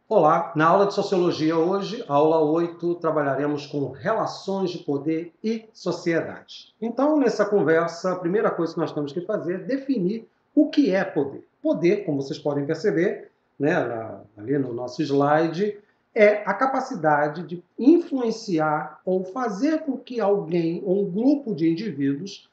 Olá, na aula de Sociologia hoje, aula 8, trabalharemos com relações de poder e sociedade. Então, nessa conversa, a primeira coisa que nós temos que fazer é definir o que é poder. Poder, como vocês podem perceber, né, ali no nosso slide, é a capacidade de influenciar ou fazer com que alguém ou um grupo de indivíduos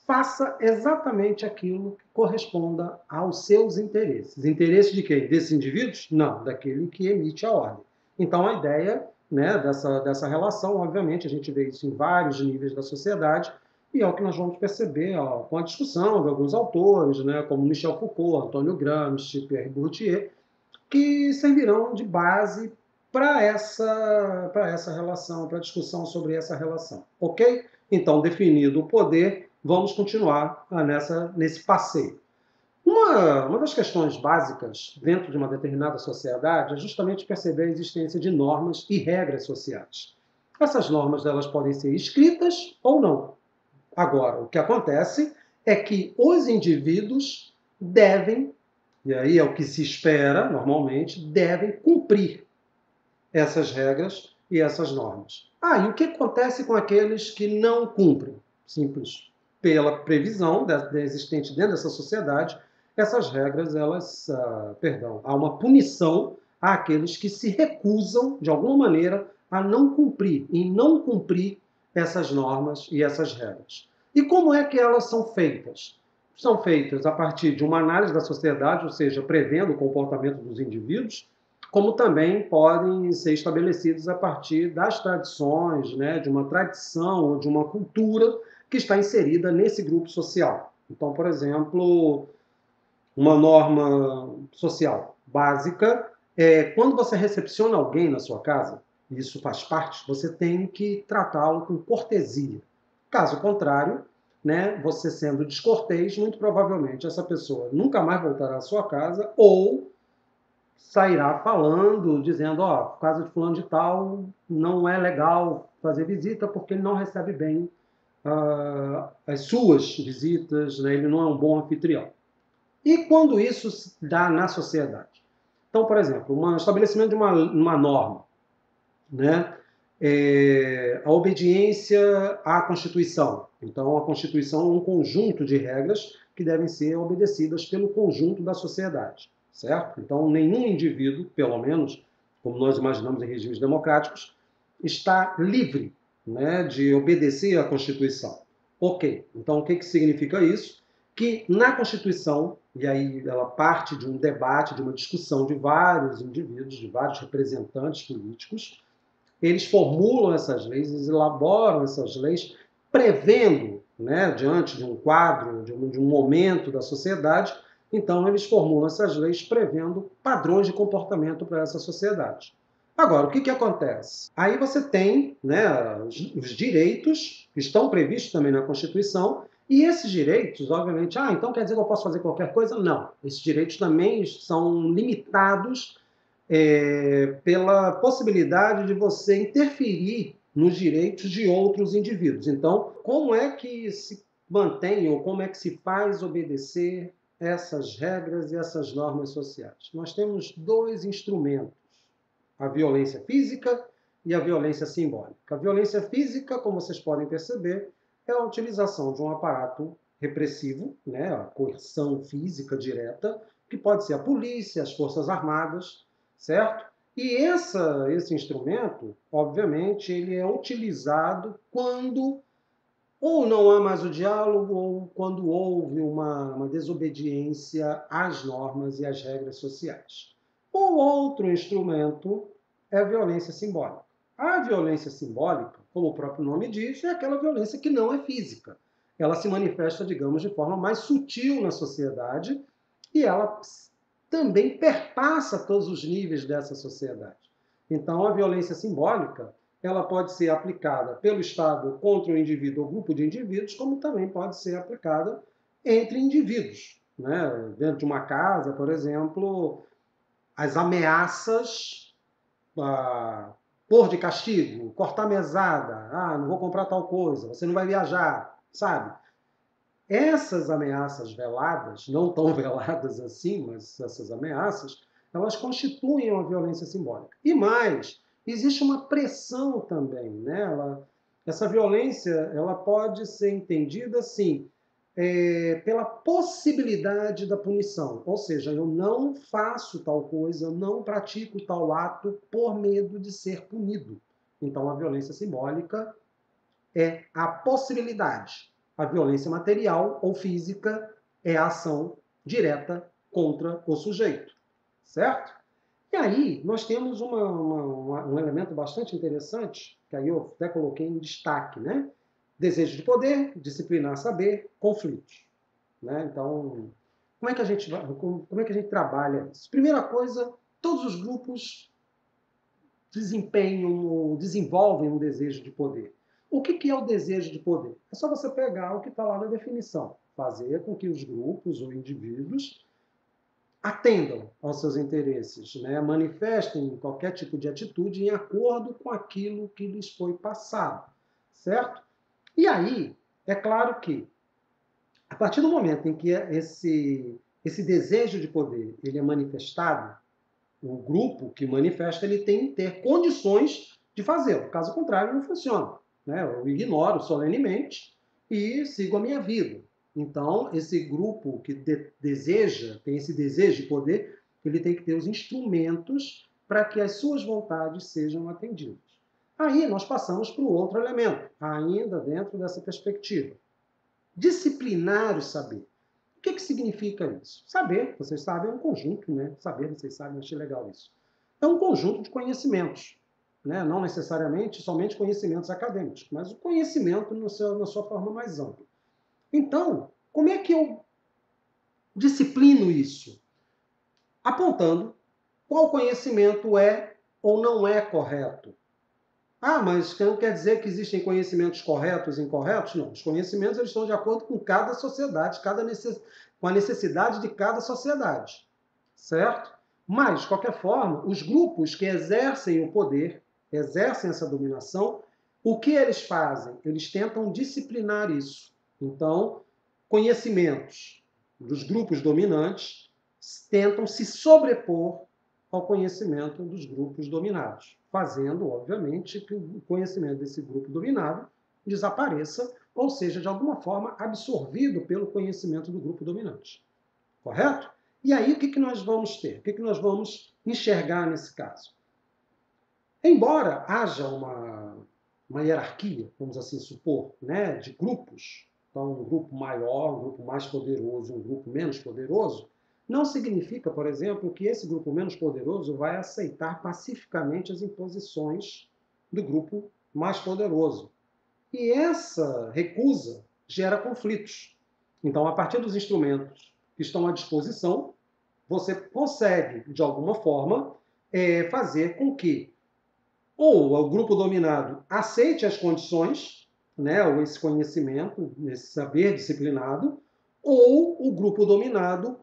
faça exatamente aquilo que corresponda aos seus interesses. Interesses de quem? Desses indivíduos? Não, daquele que emite a ordem. Então, a ideia, né, dessa relação, obviamente, a gente vê isso em vários níveis da sociedade, e é o que nós vamos perceber com a discussão de alguns autores, né, como Michel Foucault, Antônio Gramsci, Pierre Bourdieu, que servirão de base para essa relação, para a discussão sobre essa relação. Ok? Então, definido o poder, vamos continuar nesse passeio. Uma das questões básicas dentro de uma determinada sociedade é justamente perceber a existência de normas e regras sociais. Essas normas elas podem ser escritas ou não. Agora, o que acontece é que os indivíduos devem, e aí é o que se espera normalmente, devem cumprir essas regras e essas normas. E o que acontece com aqueles que não cumprem? Simples. Pela previsão existente dentro dessa sociedade, essas regras, há uma punição àqueles que se recusam, de alguma maneira, a não cumprir, e não cumprir essas normas e essas regras. E como é que elas são feitas? São feitas a partir de uma análise da sociedade, ou seja, prevendo o comportamento dos indivíduos, como também podem ser estabelecidos a partir das tradições, né, de uma tradição ou de uma cultura que está inserida nesse grupo social. Então, por exemplo, uma norma social básica é quando você recepciona alguém na sua casa, e isso faz parte, você tem que tratá-lo com cortesia. Caso contrário, né, você sendo descortês, muito provavelmente essa pessoa nunca mais voltará à sua casa ou sairá falando, dizendo, casa de fulano de tal, não é legal fazer visita porque ele não recebe bem as suas visitas, né? Ele não é um bom anfitrião. E quando isso se dá na sociedade? Então, por exemplo, um estabelecimento de uma norma, né? A obediência à Constituição. Então, a Constituição é um conjunto de regras que devem ser obedecidas pelo conjunto da sociedade, certo? Então, nenhum indivíduo, pelo menos, como nós imaginamos em regimes democráticos, está livre, né, de obedecer à Constituição. Ok, então o que significa isso? Que na Constituição, e aí ela parte de um debate, de uma discussão de vários indivíduos, de vários representantes políticos, eles formulam essas leis, eles elaboram essas leis, prevendo, né, diante de um quadro, de um momento da sociedade, então eles formulam essas leis prevendo padrões de comportamento para essa sociedade. Agora, o que acontece? Aí você tem, né, os direitos, que estão previstos também na Constituição, e esses direitos, obviamente, então quer dizer que eu posso fazer qualquer coisa? Não. Esses direitos também são limitados pela possibilidade de você interferir nos direitos de outros indivíduos. Então, como é que se mantém ou como é que se faz obedecer essas regras e essas normas sociais? Nós temos dois instrumentos, a violência física e a violência simbólica. A violência física, como vocês podem perceber, é a utilização de um aparato repressivo, né, a coerção física direta, que pode ser a polícia, as forças armadas, certo? E esse instrumento, obviamente, ele é utilizado quando ou não há mais o diálogo, ou quando houve uma desobediência às normas e às regras sociais. O outro instrumento é a violência simbólica. A violência simbólica, como o próprio nome diz, é aquela violência que não é física. Ela se manifesta, digamos, de forma mais sutil na sociedade e ela também perpassa todos os níveis dessa sociedade. Então, a violência simbólica ela pode ser aplicada pelo Estado contra o indivíduo ou grupo de indivíduos, como também pode ser aplicada entre indivíduos. Né? Dentro de uma casa, por exemplo, as ameaças, pôr de castigo, cortar mesada, não vou comprar tal coisa, você não vai viajar, sabe? Essas ameaças veladas, não tão veladas assim, mas essas ameaças, elas constituem uma violência simbólica. E mais, existe uma pressão também, né? Essa violência ela pode ser entendida assim, pela possibilidade da punição. Ou seja, eu não faço tal coisa, eu não pratico tal ato por medo de ser punido. Então, a violência simbólica é a possibilidade. A violência material ou física é a ação direta contra o sujeito. Certo? E aí, nós temos um elemento bastante interessante, que aí eu até coloquei em destaque, né? Desejo de poder, disciplinar saber, conflitos. Né? Então, como é que a gente trabalha isso? Primeira coisa, todos os grupos desempenham ou desenvolvem um desejo de poder. O que é o desejo de poder? É só você pegar o que está lá na definição. Fazer com que os grupos ou indivíduos atendam aos seus interesses, né? Manifestem qualquer tipo de atitude em acordo com aquilo que lhes foi passado, certo? E aí, é claro que, a partir do momento em que esse desejo de poder ele é manifestado, o grupo que manifesta ele tem que ter condições de fazê-lo. Caso contrário, não funciona. Né? Eu ignoro solenemente e sigo a minha vida. Então, esse grupo que tem esse desejo de poder, ele tem que ter os instrumentos para que as suas vontades sejam atendidas. Aí nós passamos para o outro elemento, ainda dentro dessa perspectiva. Disciplinar o saber. O que significa isso? Saber, vocês sabem, é um conjunto, né? Saber, vocês sabem, achei legal isso. É um conjunto de conhecimentos. Né? Não necessariamente somente conhecimentos acadêmicos, mas o conhecimento na sua forma mais ampla. Então, como é que eu disciplino isso? Apontando qual conhecimento é ou não é correto. Ah, mas não quer dizer que existem conhecimentos corretos e incorretos? Não. Os conhecimentos eles estão de acordo com cada sociedade, com a necessidade de cada sociedade. Certo? Mas, de qualquer forma, os grupos que exercem o poder, exercem essa dominação, o que eles fazem? Eles tentam disciplinar isso. Então, conhecimentos dos grupos dominantes tentam se sobrepor ao conhecimento dos grupos dominados, fazendo, obviamente, que o conhecimento desse grupo dominado desapareça, ou seja, de alguma forma absorvido pelo conhecimento do grupo dominante. Correto? E aí, o que nós vamos ter? O que nós vamos enxergar nesse caso? Embora haja uma hierarquia, vamos assim supor, né, de grupos, então um grupo maior, um grupo mais poderoso, um grupo menos poderoso, não significa, por exemplo, que esse grupo menos poderoso vai aceitar pacificamente as imposições do grupo mais poderoso. E essa recusa gera conflitos. Então, a partir dos instrumentos que estão à disposição, você consegue, de alguma forma, fazer com que ou o grupo dominado aceite as condições, né, ou esse conhecimento, esse saber disciplinado, ou o grupo dominado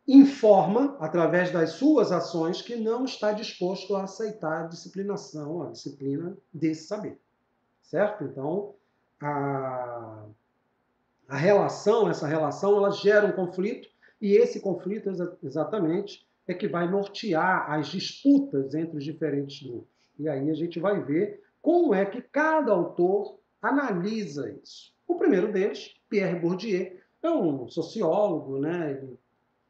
informa, através das suas ações, que não está disposto a aceitar a disciplinação, a disciplina desse saber. Certo? Então, essa relação, ela gera um conflito, e esse conflito, exatamente, é que vai nortear as disputas entre os diferentes grupos. E aí a gente vai ver como é que cada autor analisa isso. O primeiro deles, Pierre Bourdieu, é um sociólogo, né? Ele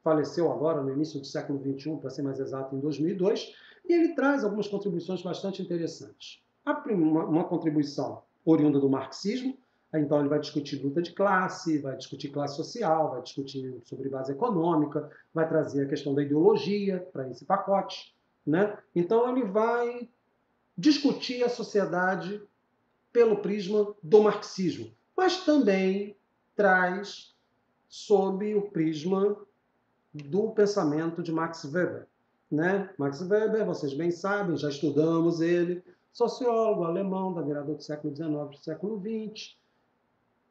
faleceu agora no início do século XXI, para ser mais exato, em 2002, e ele traz algumas contribuições bastante interessantes. Uma contribuição oriunda do marxismo, então ele vai discutir luta de classe, vai discutir classe social, vai discutir sobre base econômica, vai trazer a questão da ideologia para esse pacote. Né? Então ele vai discutir a sociedade pelo prisma do marxismo, mas também traz sob o prisma do pensamento de Max Weber. Né? Max Weber, vocês bem sabem, já estudamos ele, sociólogo alemão da virada do século XIX para o século XX,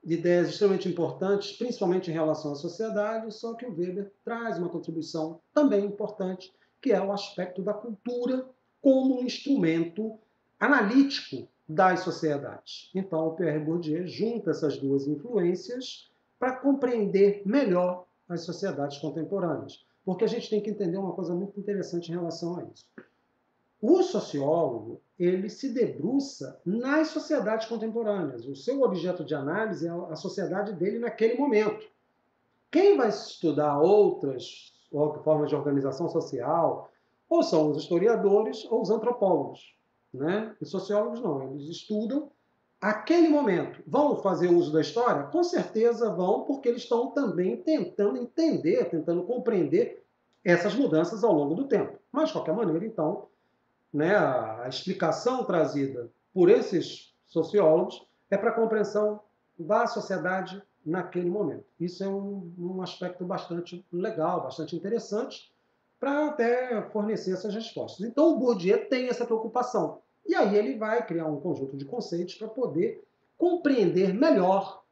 de ideias extremamente importantes, principalmente em relação à sociedade, só que o Weber traz uma contribuição também importante, que é o aspecto da cultura como um instrumento analítico das sociedades. Então, o Pierre Bourdieu junta essas duas influências para compreender melhor as sociedades contemporâneas. porque a gente tem que entender uma coisa muito interessante em relação a isso. O sociólogo, ele se debruça nas sociedades contemporâneas. O seu objeto de análise é a sociedade dele naquele momento. Quem vai estudar outras formas de organização social, ou são os historiadores ou os antropólogos, né? Os sociólogos não, eles estudam aquele momento. Vão fazer uso da história? Com certeza vão, porque eles estão também tentando entender, tentando compreender essas mudanças ao longo do tempo. Mas, de qualquer maneira, então, né, a explicação trazida por esses sociólogos é para a compreensão da sociedade naquele momento. Isso é um aspecto bastante legal, bastante interessante, para até fornecer essas respostas. Então, o Bourdieu tem essa preocupação. E aí ele vai criar um conjunto de conceitos para poder compreender melhor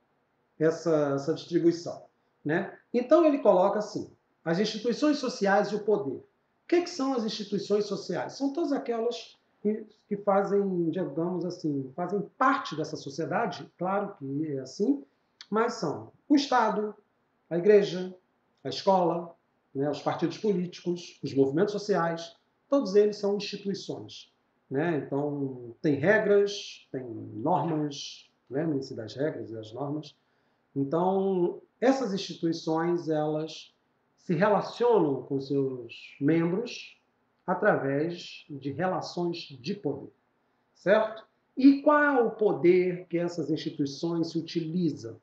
essa distribuição. Né? Então, ele coloca assim, as instituições sociais e o poder. O que são as instituições sociais? São todas aquelas que fazem, digamos assim, fazem parte dessa sociedade, claro que é assim, mas são o Estado, a igreja, a escola, né, os partidos políticos, os movimentos sociais, todos eles são instituições. Né? Então, tem regras, tem normas, lembrem-se das regras e das normas. Então, essas instituições, elas se relacionam com seus membros através de relações de poder, certo? E qual é o poder que essas instituições se utilizam?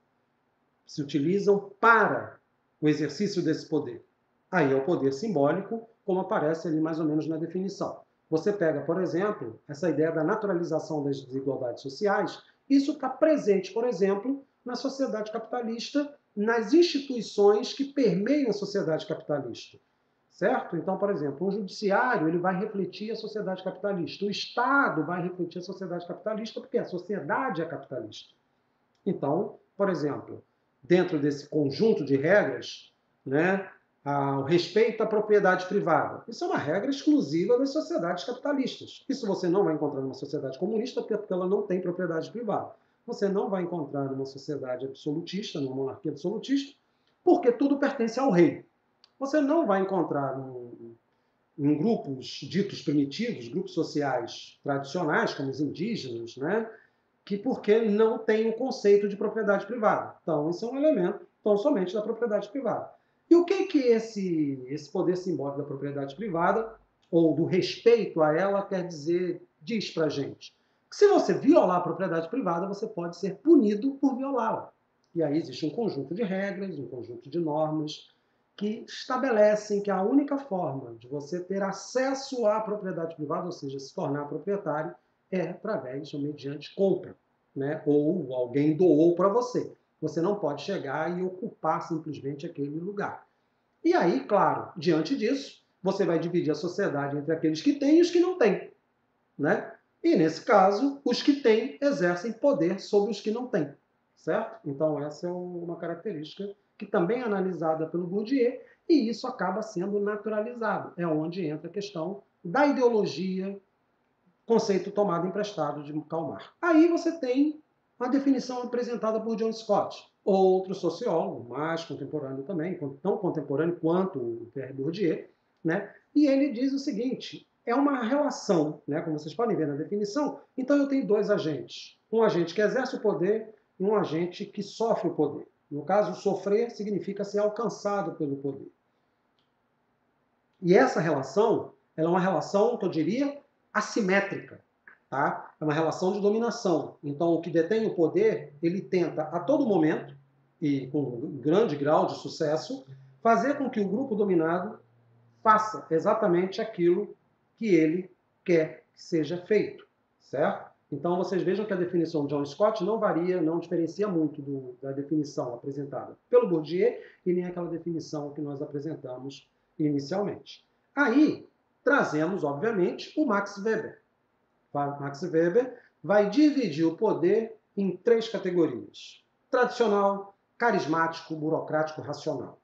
Se utilizam para o exercício desse poder. Aí é o poder simbólico, como aparece ali mais ou menos na definição. Você pega, por exemplo, essa ideia da naturalização das desigualdades sociais, isso está presente, por exemplo, na sociedade capitalista, nas instituições que permeiam a sociedade capitalista. Certo? Então, por exemplo, um judiciário ele vai refletir a sociedade capitalista, o Estado vai refletir a sociedade capitalista, porque a sociedade é capitalista. Então, por exemplo, dentro desse conjunto de regras, né, o respeito à propriedade privada. Isso é uma regra exclusiva das sociedades capitalistas. Isso você não vai encontrar numa sociedade comunista, porque ela não tem propriedade privada. Você não vai encontrar numa sociedade absolutista, numa monarquia absolutista, porque tudo pertence ao rei. Você não vai encontrar em grupos ditos primitivos, grupos sociais tradicionais, como os indígenas, né, que porque não tem o conceito de propriedade privada. Então, isso é um elemento tão somente da propriedade privada. E o que esse poder simbólico da propriedade privada, ou do respeito a ela, quer dizer, diz para a gente? Que se você violar a propriedade privada, você pode ser punido por violá-la. E aí existe um conjunto de regras, um conjunto de normas, que estabelecem que a única forma de você ter acesso à propriedade privada, ou seja, se tornar proprietário, é através ou mediante compra, né? Ou alguém doou para você. Você não pode chegar e ocupar simplesmente aquele lugar. E aí, claro, diante disso, você vai dividir a sociedade entre aqueles que têm e os que não têm, né? E nesse caso, os que têm exercem poder sobre os que não têm, certo? Então essa é uma característica que também é analisada pelo Bourdieu e isso acaba sendo naturalizado. É onde entra a questão da ideologia, conceito tomado emprestado de Karl Marx. Aí você tem a definição apresentada por John Scott, outro sociólogo, mais contemporâneo também, tão contemporâneo quanto o Pierre Bourdieu, né? E ele diz o seguinte, é uma relação, né, como vocês podem ver na definição, então eu tenho dois agentes, um agente que exerce o poder e um agente que sofre o poder. No caso, sofrer significa ser alcançado pelo poder. E essa relação, ela é uma relação, que eu diria, assimétrica. Tá? É uma relação de dominação. Então, o que detém o poder, ele tenta a todo momento, e com um grande grau de sucesso, fazer com que o grupo dominado faça exatamente aquilo que ele quer que seja feito. Certo? Então, vocês vejam que a definição de John Scott não varia, não diferencia muito da definição apresentada pelo Bourdieu e nem aquela definição que nós apresentamos inicialmente. Aí, trazemos, obviamente, o Max Weber. Max Weber vai dividir o poder em três categorias: tradicional, carismático, burocrático, racional.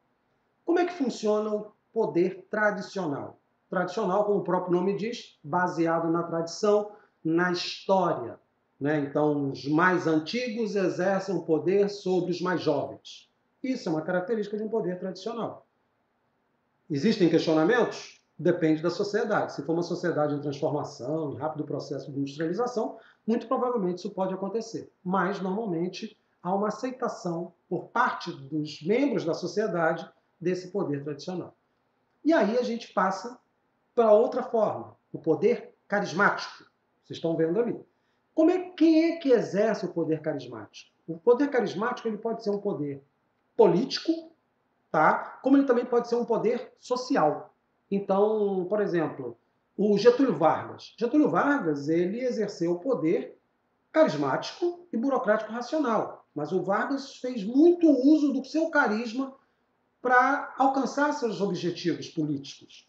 Como é que funciona o poder tradicional? Tradicional, como o próprio nome diz, baseado na tradição, na história. Né? Então, os mais antigos exercem o poder sobre os mais jovens. Isso é uma característica de um poder tradicional. Existem questionamentos? Depende da sociedade. Se for uma sociedade em transformação, em rápido processo de industrialização, muito provavelmente isso pode acontecer. Mas, normalmente, há uma aceitação por parte dos membros da sociedade desse poder tradicional. E aí a gente passa para outra forma, o poder carismático. Vocês estão vendo ali. Quem é que exerce o poder carismático? O poder carismático ele pode ser um poder político, tá? Como ele também pode ser um poder social. Então, por exemplo, o Getúlio Vargas. Getúlio Vargas ele exerceu o poder carismático e burocrático racional. Mas o Vargas fez muito uso do seu carisma para alcançar seus objetivos políticos.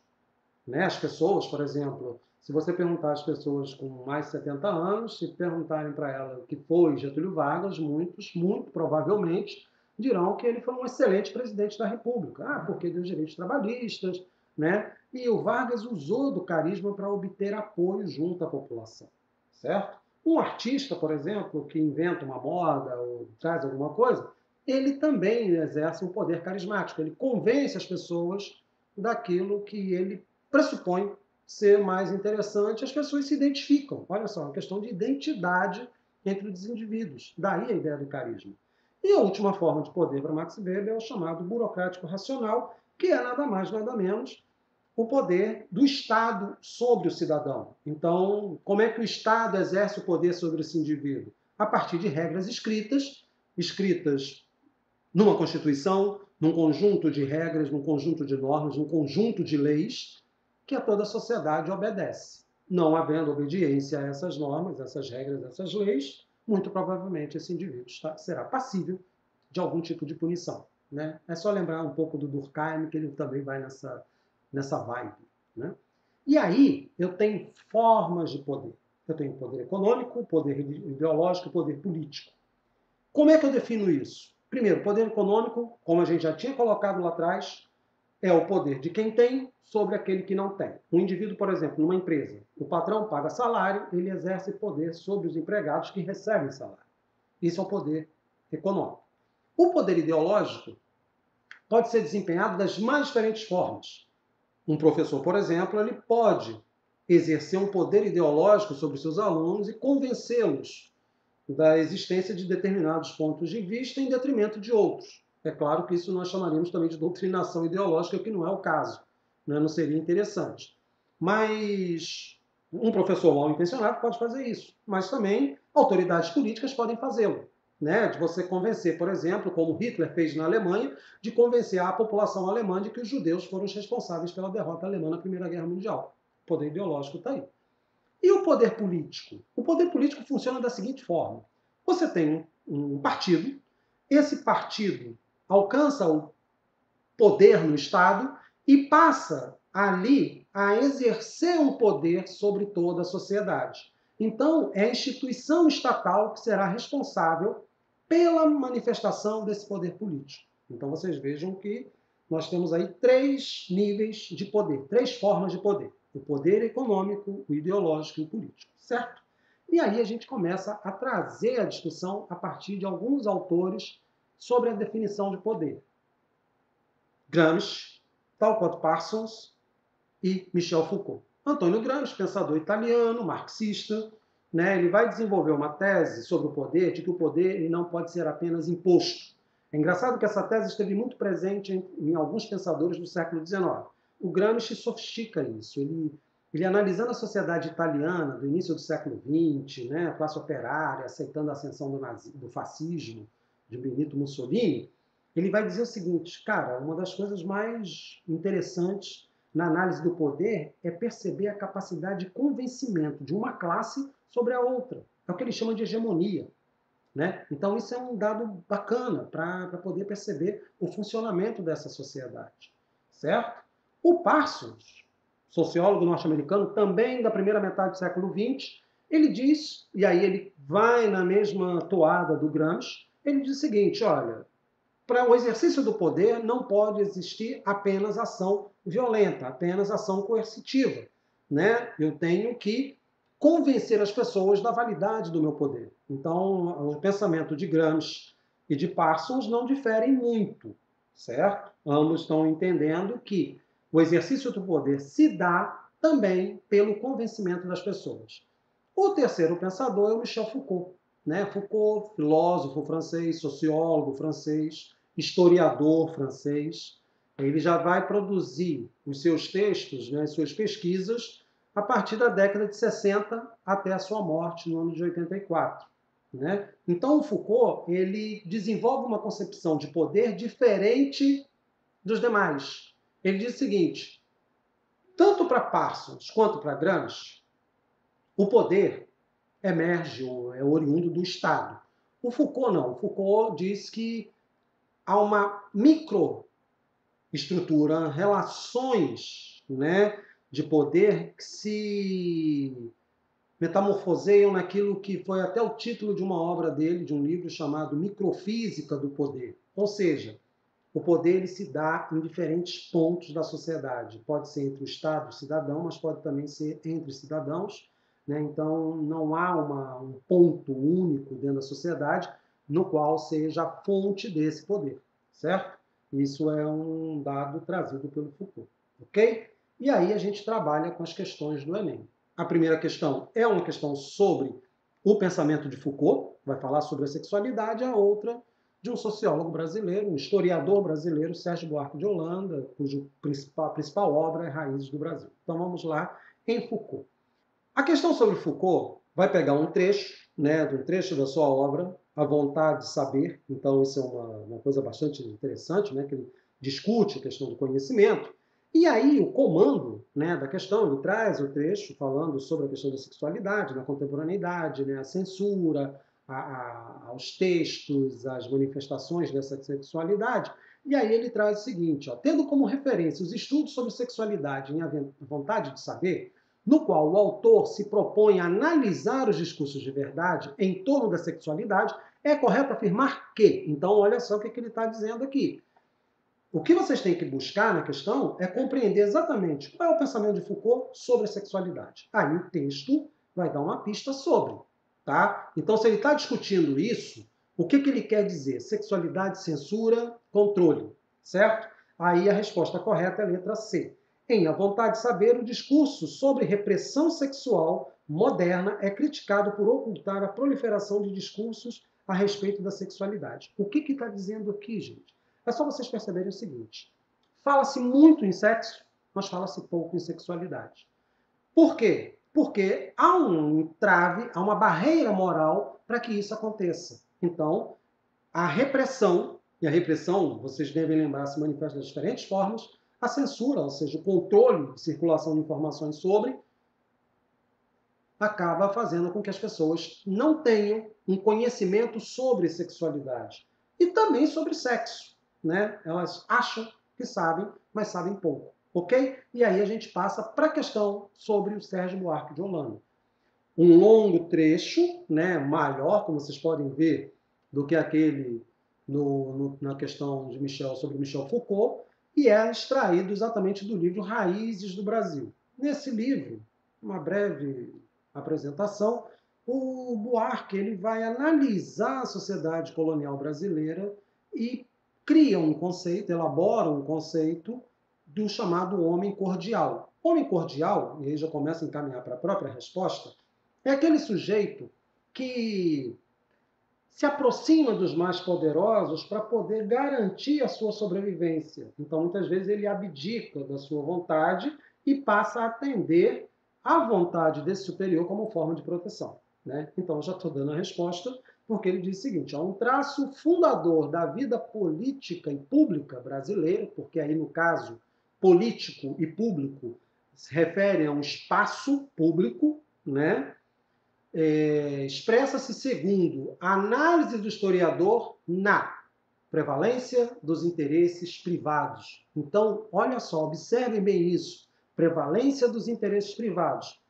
Né? As pessoas, por exemplo, se você perguntar às pessoas com mais de 70 anos, se perguntarem para ela o que foi Getúlio Vargas, muitos, muito provavelmente, dirão que ele foi um excelente presidente da República. Ah, porque deu direitos trabalhistas, né? E o Vargas usou do carisma para obter apoio junto à população, certo? Um artista, por exemplo, que inventa uma moda ou traz alguma coisa, ele também exerce um poder carismático. Ele convence as pessoas daquilo que ele pressupõe ser mais interessante, as pessoas se identificam. Olha só, uma questão de identidade entre os indivíduos. Daí a ideia do carisma. E a última forma de poder para Max Weber é o chamado burocrático racional, que é nada mais, nada menos o poder do Estado sobre o cidadão. Então, como é que o Estado exerce o poder sobre esse indivíduo? A partir de regras escritas numa Constituição, num conjunto de regras, num conjunto de normas, num conjunto de leis, que a toda a sociedade obedece. Não havendo obediência a essas normas, essas regras, essas leis, muito provavelmente esse indivíduo será passível de algum tipo de punição. Né? É só lembrar um pouco do Durkheim, que ele também vai nessa vibe. Né? E aí eu tenho formas de poder. Eu tenho poder econômico, poder ideológico, poder político. Como é que eu defino isso? Primeiro, poder econômico, como a gente já tinha colocado lá atrás, é o poder de quem tem sobre aquele que não tem. Um indivíduo, por exemplo, numa empresa, o patrão paga salário, ele exerce poder sobre os empregados que recebem salário. Isso é o poder econômico. O poder ideológico pode ser desempenhado das mais diferentes formas. Um professor, por exemplo, ele pode exercer um poder ideológico sobre seus alunos e convencê-los da existência de determinados pontos de vista em detrimento de outros. É claro que isso nós chamaríamos também de doutrinação ideológica, que não é o caso, né? Não seria interessante. Mas um professor mal intencionado pode fazer isso, mas também autoridades políticas podem fazê-lo. Né? De você convencer, por exemplo, como Hitler fez na Alemanha, de convencer a população alemã de que os judeus foram os responsáveis pela derrota alemã na Primeira Guerra Mundial. O poder ideológico está aí. E o poder político? O poder político funciona da seguinte forma: você tem um partido, esse partido alcança o poder no Estado e passa ali a exercer um poder sobre toda a sociedade. Então, é a instituição estatal que será responsável pela manifestação desse poder político. Então, vocês vejam que nós temos aí 3 níveis de poder, 3 formas de poder: o poder econômico, o ideológico e o político, certo? E aí a gente começa a trazer a discussão a partir de alguns autores sobre a definição de poder. Gramsci, Talcott Parsons e Michel Foucault. Antônio Gramsci, pensador italiano, marxista, né, ele vai desenvolver uma tese sobre o poder, de que o poder ele não pode ser apenas imposto. É engraçado que essa tese esteve muito presente em alguns pensadores do século XIX. O Gramsci sofistica isso. Ele analisando a sociedade italiana do início do século XX, né, a classe operária aceitando a ascensão do fascismo de Benito Mussolini, ele vai dizer o seguinte: cara, uma das coisas mais interessantes na análise do poder é perceber a capacidade de convencimento de uma classe sobre a outra. É o que ele chama de hegemonia. Né? Então, isso é um dado bacana para poder perceber o funcionamento dessa sociedade. Certo? O Parsons, sociólogo norte-americano, também da primeira metade do século XX, ele diz, e aí ele vai na mesma toada do Gramsci, ele diz o seguinte: olha, para o exercício do poder não pode existir apenas ação violenta, apenas ação coercitiva. Né? Eu tenho que convencer as pessoas da validade do meu poder. Então, o pensamento de Gramsci e de Parsons não diferem muito, certo? Ambos estão entendendo que o exercício do poder se dá também pelo convencimento das pessoas. O terceiro pensador é o Michel Foucault. Né? Foucault, filósofo francês, sociólogo francês, historiador francês. Ele já vai produzir os seus textos, né, suas pesquisas, a partir da década de 60 até a sua morte no ano de 84. Né? Então, o Foucault ele desenvolve uma concepção de poder diferente dos demais. Ele diz o seguinte: tanto para Parsons quanto para Gramsci, o poder emerge ou é oriundo do Estado. O Foucault não. O Foucault diz que há uma microestrutura, relações, né, de poder que se metamorfoseiam naquilo que foi até o título de uma obra dele, de um livro chamado Microfísica do Poder. Ou seja, o poder ele se dá em diferentes pontos da sociedade. Pode ser entre o Estado e o cidadão, mas pode também ser entre cidadãos. Né? Então, não há um ponto único dentro da sociedade no qual seja a fonte desse poder, certo? Isso é um dado trazido pelo Foucault, ok? E aí a gente trabalha com as questões do Enem. A primeira questão é uma questão sobre o pensamento de Foucault, vai falar sobre a sexualidade, a outra de um sociólogo brasileiro, um historiador brasileiro, Sérgio Buarque de Holanda, cuja principal obra é Raízes do Brasil. Então vamos lá em Foucault. A questão sobre Foucault vai pegar um trecho, né, de um trecho da sua obra, A Vontade de Saber. Então isso é uma coisa bastante interessante, né, que ele discute a questão do conhecimento. E aí o comando, né, da questão, ele traz o trecho falando sobre a questão da sexualidade, na contemporaneidade, né, a censura, aos textos, às manifestações dessa sexualidade. E aí ele traz o seguinte, ó, tendo como referência os estudos sobre sexualidade em A Vontade de Saber, no qual o autor se propõe a analisar os discursos de verdade em torno da sexualidade, é correto afirmar que, então olha só o que ele está dizendo aqui, o que vocês têm que buscar na questão é compreender exatamente qual é o pensamento de Foucault sobre a sexualidade. Aí o texto vai dar uma pista sobre. Tá? Então, se ele está discutindo isso, o que ele quer dizer? Sexualidade, censura, controle. Certo? Aí a resposta correta é a letra C. Em A Vontade de Saber, o discurso sobre repressão sexual moderna é criticado por ocultar a proliferação de discursos a respeito da sexualidade. O que está dizendo aqui, gente? É só vocês perceberem o seguinte. Fala-se muito em sexo, mas fala-se pouco em sexualidade. Por quê? Porque há um entrave, há uma barreira moral para que isso aconteça. Então, a repressão, e a repressão, vocês devem lembrar, se manifesta de diferentes formas, a censura, ou seja, o controle de circulação de informações sobre, acaba fazendo com que as pessoas não tenham um conhecimento sobre sexualidade e também sobre sexo. Né? Elas acham que sabem, mas sabem pouco. Ok? E aí a gente passa para a questão sobre o Sérgio Buarque de Holanda. Um longo trecho, né, maior, como vocês podem ver, do que aquele na questão de sobre Michel Foucault, e é extraído exatamente do livro Raízes do Brasil. Nesse livro, uma breve apresentação, o Buarque ele vai analisar a sociedade colonial brasileira e cria um conceito, elabora um conceito do chamado homem cordial. Homem cordial, e aí já começa a encaminhar para a própria resposta, é aquele sujeito que se aproxima dos mais poderosos para poder garantir a sua sobrevivência. Então, muitas vezes, ele abdica da sua vontade e passa a atender à vontade desse superior como forma de proteção. Né? Então, já estou dando a resposta, porque ele diz o seguinte, um traço fundador da vida política e pública brasileira, porque aí, no caso, político e público se referem a um espaço público, né? Expressa-se segundo a análise do historiador na prevalência dos interesses privados. Então, olha só, observem bem isso. Prevalência dos interesses privados.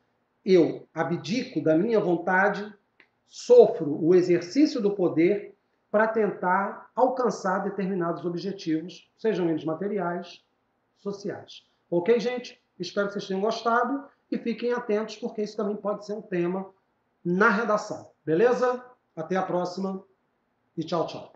Eu abdico da minha vontade, sofro o exercício do poder para tentar alcançar determinados objetivos, sejam eles materiais, sociais. Ok, gente? Espero que vocês tenham gostado e fiquem atentos, porque isso também pode ser um tema na redação. Beleza? Até a próxima e tchau, tchau.